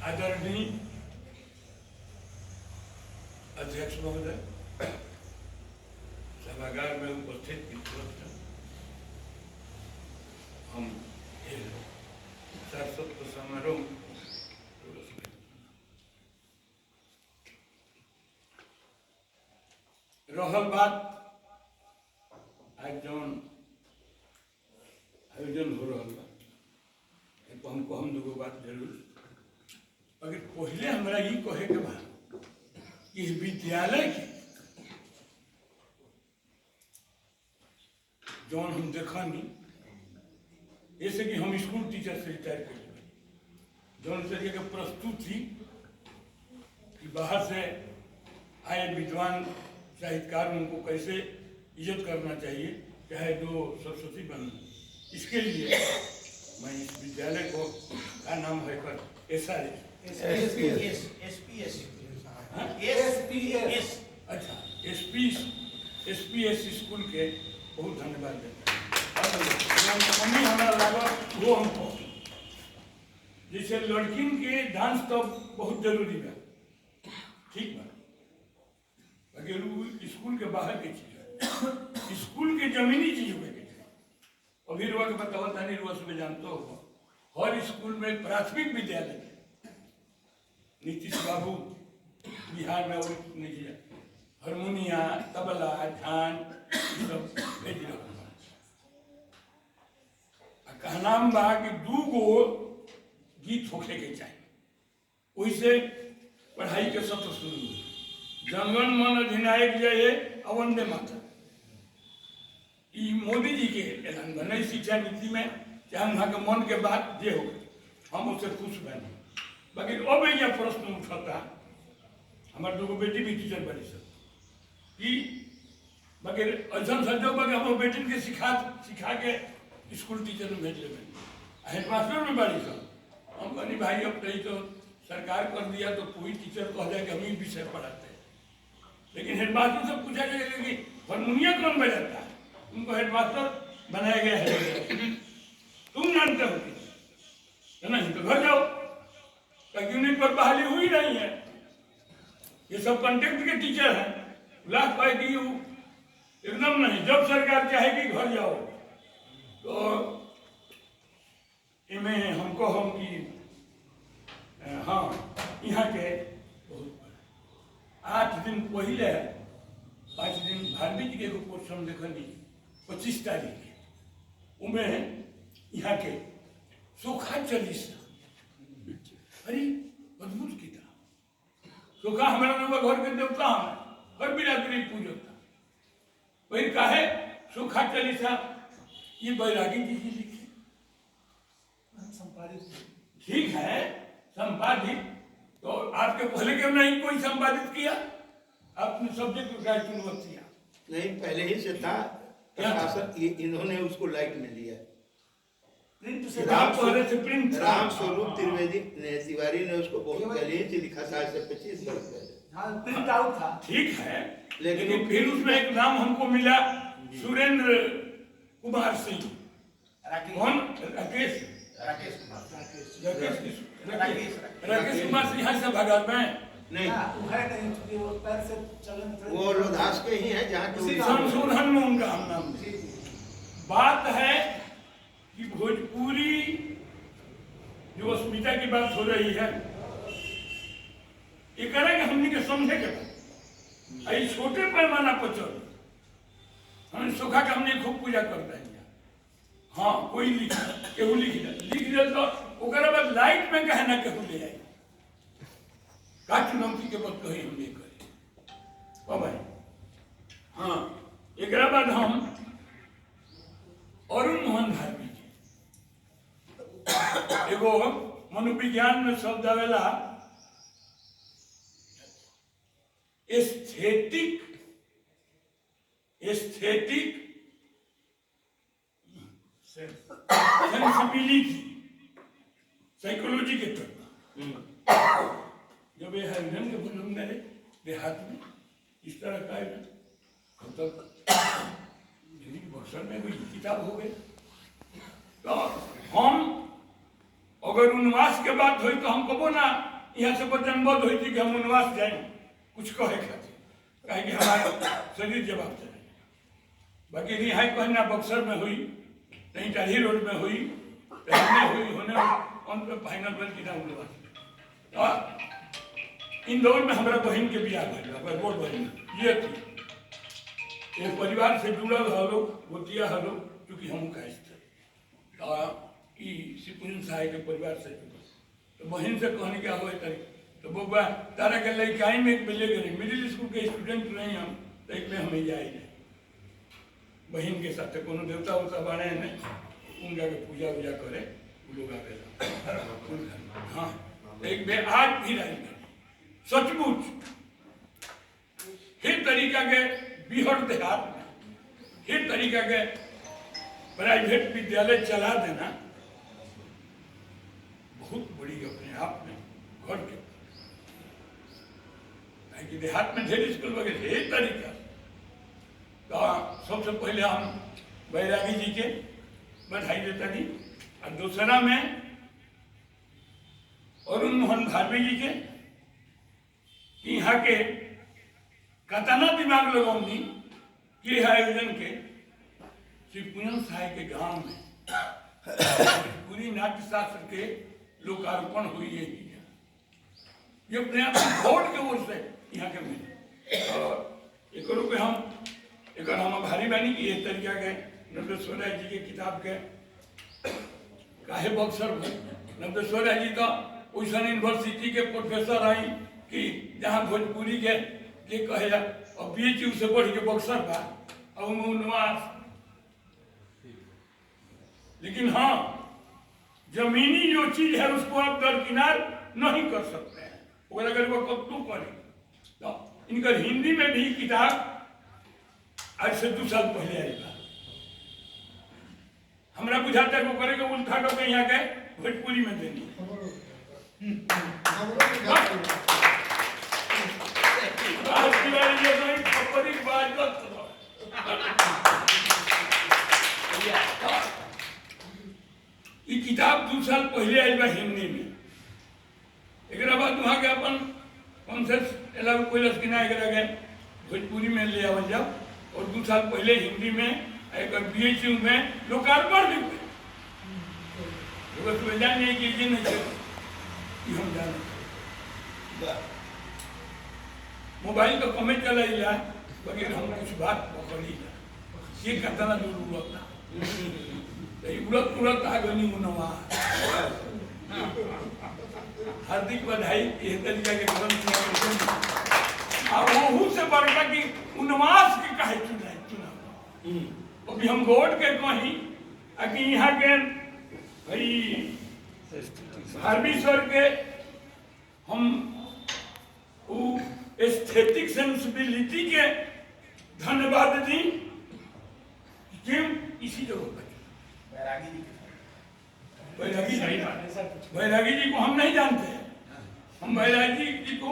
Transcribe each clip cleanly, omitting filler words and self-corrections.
आदरणीय अध्यक्ष महोदय, सभागार में उपस्थित मित्रों, हम सारस्वत समारोह रहल बात आज जौन आयोजन हो रहा बा, हमको हम दूगो बात जरूर अगर पहले हमारा ये कहे के बा कि विद्यालय के जौन हम देखनी जैसे कि हम स्कूल टीचर से रिटायर कर जौन तरीके के प्रस्तुति कि बाहर से आए विद्वान साहित्यकार उनको कैसे इज्जत करना चाहिए, चाहे जो सरस्वती बन, इसके लिए मैं इस विद्यालय को का नाम है कर एसपीएस स्कूल के बहुत धन्यवाद देता हूँ। हमारा लगा वो हमको जैसे लड़किन के डांस तो बहुत जरूरी है, ठीक है, अगर स्कूल के बाहर की चीज है, स्कूल के जमीनी चीजों में अभी रुआ के बतावा तानी रुआ में जानते हो हर स्कूल में प्राथमिक विद्यालय नीतीश बाबू बिहार में और नहीं है, हारमोनिया तबला ध्यान सब भेज रहा कहनाम बा कि 2 गो गीत होखे के चाहिए, वैसे पढ़ाई के सत्र शुरू हुई। जनगण मन अधिनायक जय वंदे मातरम, ये मोदी जी के ऐलान बने शिक्षा नीति में, चाहे वहाँ के मन के बात जे हो हम उससे खुश बने। बाकी अब यह प्रश्न उठता, हमारे 2 बेटी भी टीचर बनी सब कि बाकी ऐसा संजोग बाकी हम बेटी के सिखा के स्कूल टीचर में भेज ले, हेडमास्टर में बड़ी सब हम कहनी भाई अब कहीं तो सरकार कर दिया तो कोई टीचर कह जाए कि हम ही विषय पढ़ाते हैं, लेकिन हेडमास्टर से पूछा जाएगा कि हारमोनिया कौन बजाता है, उनको हेडमास्टर बनाया गया है, तुम जानते हो कि नहीं तो घर जाओ, यूनिट पर बहाली हुई नहीं है। ये सब कंटेक्ट के टीचर हैं, लाख पाएगी एकदम नहीं, जब सरकार चाहेगी घर जाओ। तो इनमें हमको हम कि हाँ यहाँ के 8 दिन पहले 5 दिन भारती जी के पोषण देखनी 25 तारीख उनमें यहाँ के सोखा चालीसा, अरे अद्भुत किताब। सोखा हमारा नंबर घर के देवता है, हर बिरादरी पूजता, वही कहे सोखा चालीसा ये बैरागी जी की लिखी, ठीक है संपादित, तो आपके पहले क्यों नहीं कोई संपादित किया? आपने सब्जेक्ट का चुनौतियां नहीं पहले ही से था, इन्होंने उसको लाइट में लिया प्रिंट से, राम स्वरूप त्रिवेदी तिवारी ने उसको बहुत पहले ही लिखा था, 25 वर्ष पहले प्रिंट आउट था, ठीक है, लेकिन फिर उसमें एक नाम हमको मिला सुरेंद्र कुमार सिंह, कौन? राकेश कुमार सिंह यहाँ से भगत में नहीं वो लोधास के ही है जहाँ संशोधन में उनका हम नाम। बात है कि भोजपुरी जो अस्मिता की बात हो रही है, ये करेंगे हमने के समझे के बाद छोटे पैमाना पर चल हम सुखा के हमने खूब पूजा करते हैं। हाँ कोई लिख दे तो ओकरा बाद लाइट में कहे ना केहू ले आई का चुनौती के बाद कही हम नहीं करे भाई। हाँ एक बाद हम अरुण मोहन धार्मी जी एगो मनोविज्ञान में शब्द आवेला एस्थेटिक सेंसिबिलिटी साइकोलॉजी के तरफ जब ये हरिजन के बुजुर्ग मेरे देहात में इस तरह का है तो बक्सर में कोई किताब हो गई, तो हम अगर उन्वास के बात हुई तो हम कबो ना यहाँ से वचनबद्ध हुई थी कि हम वनवास जाए कुछ कहे खातिर कहे कि हमारा शरीर जवाब दे। बाकी रिहाई कहना बक्सर में हुई, कहीं टाढ़ी रोड में हुई, कहीं हुई होने अंत में फाइनल बन की वनवास। इंदौर में हमारा बहन के बियाह भइल, बोल बहन ये थी ये परिवार से जुड़ल हलो गोतिया हलो चूँकि हम कैसे शिवपुजन साहे के परिवार से जुड़ल तो बहन से कहने क्या हुए तरी तो बउआ तारा के लड़काई में एक मिले गए मिडिल स्कूल के स्टूडेंट नहीं हम तो एक में हमें जाए बहन के साथ कोनो देवता उवता बने नहीं उनका के पूजा वूजा करे लोग आगे। हाँ एक बे आज भी रही सचमुच हर तरीका के बिहार देहात में हर तरीका के प्राइवेट विद्यालय चला देना बहुत बड़ी अपने आप में घर के कि देहात में ढेर स्कूल वगैरह हर तरीका। तो सबसे पहले हम बैरागी जी के बधाई देता नहीं और दूसरा में अरुण मोहन भारवी जी के कि यहाँ के कतना दिमाग लगाऊंगी कि आयोजन के शिवपुजन साहे के गांव में पूरी नाट्य शास्त्र के लोकार्पण हुई है ये अपने आप बोर्ड के ओर से यहाँ के मिले और एक पे हम भारी बनी कि एक तरीका के नंदेश्वर राय जी के किताब के काहे बक्सर नंदेश्वर राय जी तो वैसा यूनिवर्सिटी के प्रोफेसर आई कि जहाँ भोजपुरी के कहे और BHU से बढ़ के बक्सर बा और उनवास। लेकिन हाँ जमीनी जो चीज है उसको आप दरकिनार नहीं कर सकते हैं वो अगर वो कब तू करे तो इनका हिंदी में भी किताब आज से 2 साल पहले आएगा हमरा बुझाता है वो करेगा उल्टा करके यहाँ के भोजपुरी में देनी ये किताब 2 साल पहले आई बा हिंदी में एक बाद वहाँ के अपन कॉन्सेप्ट एलाउ कोई कि ना एक भोजपुरी में ले आवल जाओ और 2 साल पहले हिंदी में एक BHU में लोकार्पण भी हुए जाने की ये नहीं हम जाने मोबाइल तो कमेंट चला ही जाए बगैर हम कुछ बात पकड़ी जाए ये कहता ना दूर उड़त उड़त आ गई उनवा हार्दिक बधाई ये तरीका के ग्रंथ और वहू से बड़का की उनवास के कहे चुना अभी हम गोड के कहीं कि यहाँ के भाई हार्वेश्वर के हम एस्थेटिक सेंसिबिलिटी के धन्यवाद दी क्यों इसी जगह पर बैरागी जी को हम नहीं जानते हम बैरागी जी को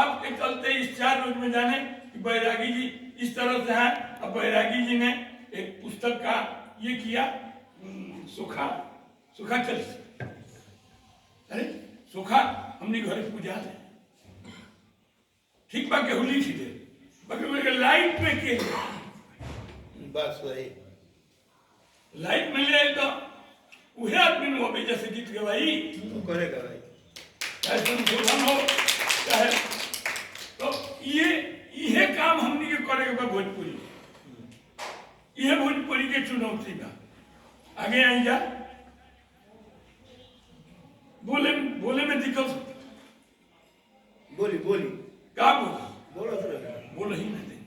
आपके चलते इस 4 रोज में जाने कि बैरागी जी इस तरह से हैं। अब बैरागी जी ने एक पुस्तक का ये किया सुखा चल अरे सुखा हमने घर पूजा दे ठीक बा केहू लिख दे बाकी लाइट में के बस वही लाइट में ले तो वही आदमी नु अभी जैसे गीत गवाई तो करेगा भाई चाहे संशोधन हो चाहे तो ये काम हमने के करेगा भोजपुरी ये भोजपुरी के चुनौती का आगे आई जा बोले में दिक्कत बोली का बोल ही ना देनी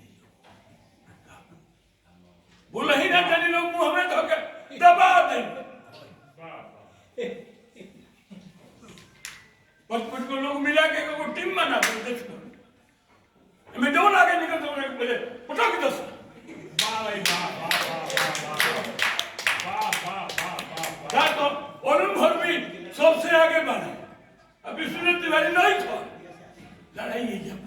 बोल ही ना देनी लोग मुंह में धोके दबा देंगे 5 को लोग मिला के को टीम बना दे मैं दो आगे निकल तो पहले पटक दस तो अरुण भरवी सबसे आगे बढ़ा अब विश्वनाथ तिवारी नहीं था लड़ाई नहीं जब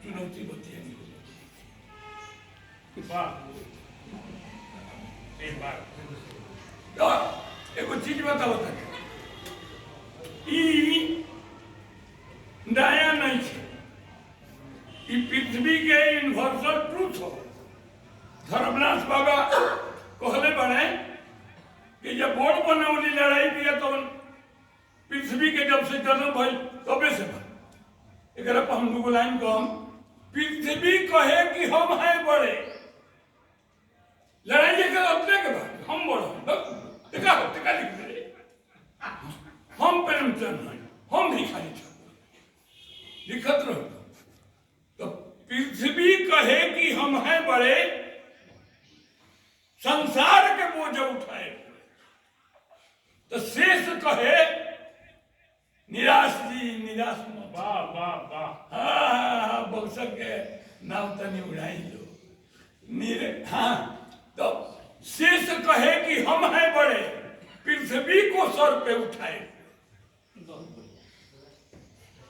चुनौती होती है तो एक चीज बताओ नया नहीं है। ई पृथ्वी के यूनिवर्सल ट्रूथ हो। धर्मनाथ बाबा कहले बने कि जब बोर्ड बनौली लड़ाई किया तो पृथ्वी के जब से जन्म भइल तबे से भइल। एकरा पर हम दूगो लाइन कहम, पृथ्वी कहे कि हम हैं बड़े, लड़ाई के अपने के बाद हम बड़ा टिका लिख दे, हम प्रेमचंद हैं, हम भिखारी ठाकुर लिखत रहो। तो पृथ्वी कहे कि हम हैं बड़े, संसार के बोझ उठाए, तो शेष कहे निराश जी निराश मत। वाह वाह वाह। हाँ बक्सर के नाम तनी उड़ाई लो। हाँ तो शेष कहे कि हम हैं बड़े, पृथ्वी को सर पे उठाए।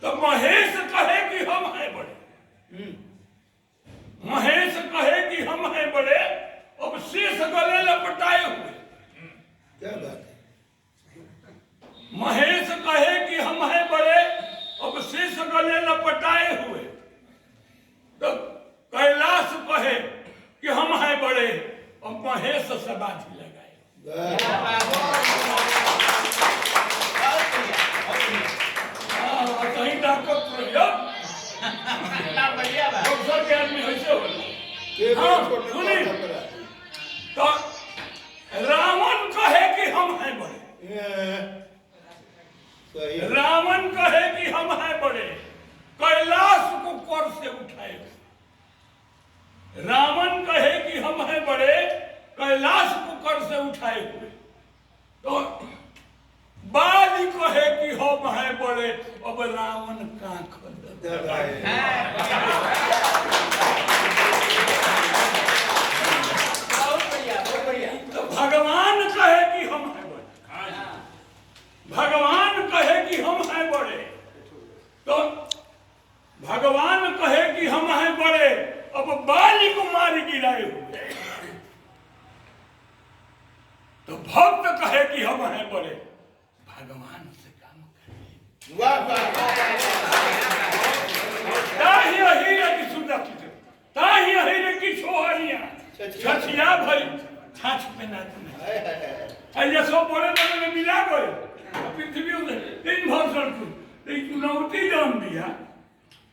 तो महेश कहे कि हम हैं बड़े, महेश कहे कि हम हैं बड़े, अब शेष गले लपटाए हुए। क्या बात है। महेश कहे कि हम हैं बड़े, अब शेष गले लपटाए हुए। तो कैलाश कहे कि हम हैं बड़े, अब महेश समाधि लगाए। कहीं ताकत प्रयोग अवसर के आदमी ऐसे हो। हाँ सुनी, तो रावण कहे कि हम हैं बड़े, रावण कहे कि हम हैं बड़े, कैलाश को कर से उठाए। रावण कहे कि हम हैं बड़े, कैलाश को कर से उठाए हुए। तो बाली कहे कि हम हैं बड़े, अब रावण कांख तो भगवान कहे कि हम हैं बड़े, भगवान कहे कि हम हैं बड़े, तो भगवान कहे कि हम हैं बड़े, अब बाली को मार गिराए हुए। तो भक्त कहे कि हम हैं बड़े, भगवान से काम करिए। वाह वाह। ताही अहीरे की सुंदर की, ताही अहीरे की छोहरियां छछिया भई छाछ पे नाचने। ऐसा सब बड़े बड़े में मिला गए पृथ्वी में तीन भर तो चुनौती जौन दिया,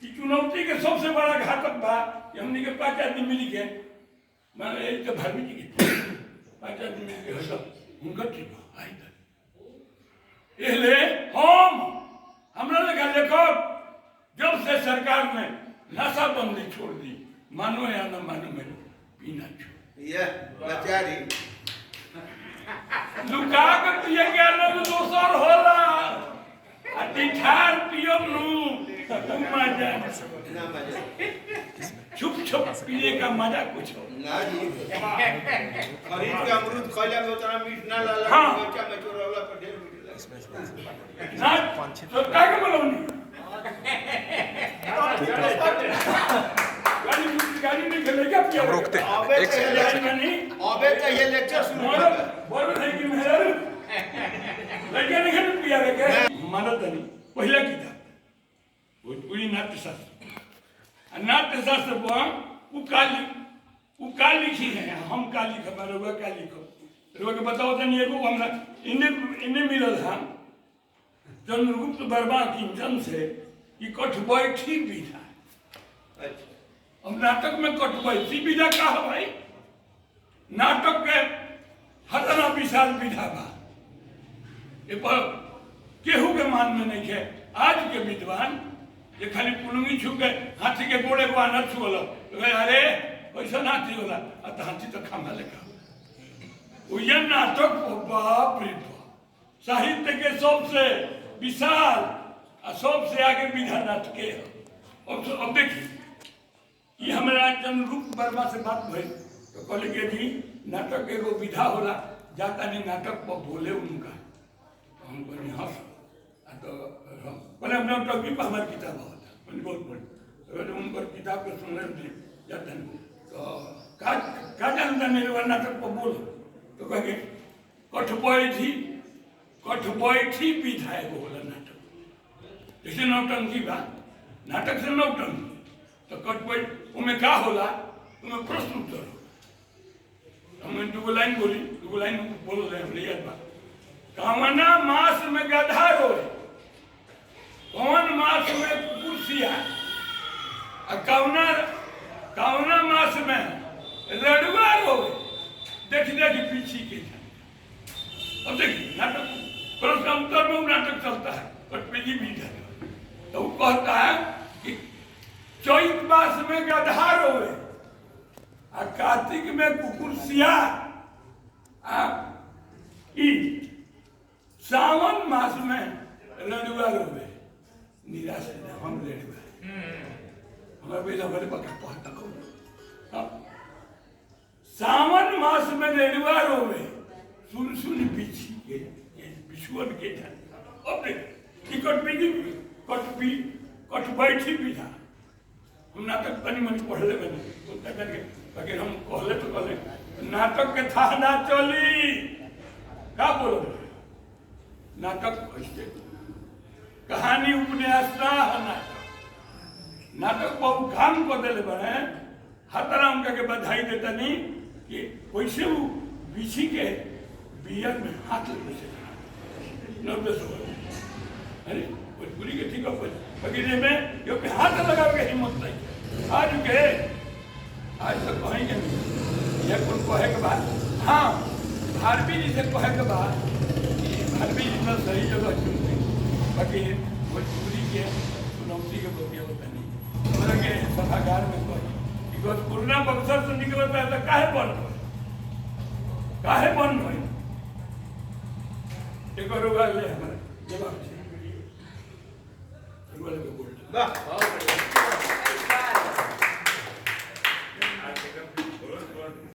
कि चुनौती के सबसे बड़ा घातक बा कि हमनी के 5 आदमी मिल के मान एक तो भरमी जी के 5 आदमी मिल के हटो उनका ठीक आई था। इसलिए हमरा लगा लेखक जब से सरकार ने नशा बंदी छोड़ दी, मानो या न मानो मेरे पीना छोड़ लाचारी लुका के पिए के अलग दोसर होला, आ टिठार पियो नु मजा ना मजा छुप छुप पिए का मजा कुछ हो ना जी। खरीद के अमरूद खइला में उतना मीठ ना लाला। हाँ। बच्चा में चोरवला पर ढेर मीठ ना तो का के बोलौनी गाड़ी में खेले क्या पिया रोकते अबे एक सेकंड अबे तो ये लेक्चर सुनो। बोल नहीं कि मेरा लड़के नहीं खेल पिया के मानत नहीं। पहला किताब भोजपुरी नाट्य शास्त्र, नाट्य शास्त्र पर वो का लिखी है, हम का लिखब रुआ का लिखब रुआ के बताओ तनी। एगो हमरा इन्हें मिलल है चंद्रगुप्त वर्मा किंचन से कि कठबैठी विधा। अच्छा अब नाटक में कठबैठी विधा का है भाई? नाटक के हतना विशाल विधा बा, ए पर केहू के मान में नहीं है। आज के विद्वान ये खाली पुलंगी छू के हाथी के गोड़े को आना छुअल तो अरे वैसा हाथी होला, तो हाथी तो खामा लेखा ये नाटक बाप रे बाप साहित्य के सबसे विशाल और सबसे आगे विधा नाटक है। अब देखिए ये हमारा चंद्रगुप्त वर्मा से बात भई तो कहले कि जी नाटक एगो विधा होला, जाता नहीं नाटक पर बोले उनका। तो हम कहनी हाँ तो बोले नाटक भी हमारी किताब होता बहुत बड़ी उनकर किताब के सुनने थे जाता नहीं तो का जानता नहीं नाटक पर बोलो तो कहे कठबैठी विधा एगो होला नाटक। जैसे नौटंकी बा नाटक से नौटंकी तो कटपट उमें का होला तुम्हें प्रश्न उत्तर हमें दूगो लाइन बोल रहे हमने याद बा कवना मास में गधा रोए कौन मास में कुर्सिया कवना मास में लड़ुआ रोए देखी पीछी के अब देखिए नाटक प्रश्न उत्तर में नाटक चलता है कटपेजी भी तो वो कहता है कि चैत मास में गधा रोए आ कार्तिक में कुकुरसिया सावन मास में लड़ुआ रोवे निराश हम लड़ुआ हमारे बेटा बड़े पका पढ़ता को सावन मास में लड़ुआ रोवे सुन पीछी के बिछुअन के अब देख कट बैठी भी था हम नाटक तनी मनी पढ़ले बनी लेकिन हम कहले तो कहले नाटक के था ना चली का बोलो नाटक कहानी उपन्यास ना नाटक बहुत काम कर दिले बने हतरा उनका के बधाई देता नहीं कि वैसे वो बिछी के बियन में हाथ लगे अरे भोजपुरी के ठीक है बगीचे में यो पे हाथ लगा के हिम्मत नहीं आज के आज तक कहेंगे नहीं ये कौन कहे के बाद हाँ भारती जी से कहे के बाद भारती जी में सही जगह चुनते बाकी भोजपुरी के चुनौती के बतिया होता नहीं हमारे के सभागार में कहे बिकॉज पुरना बक्सर से निकलता है तो काहे बंद हुई एक और ले हमारे जवाब वाह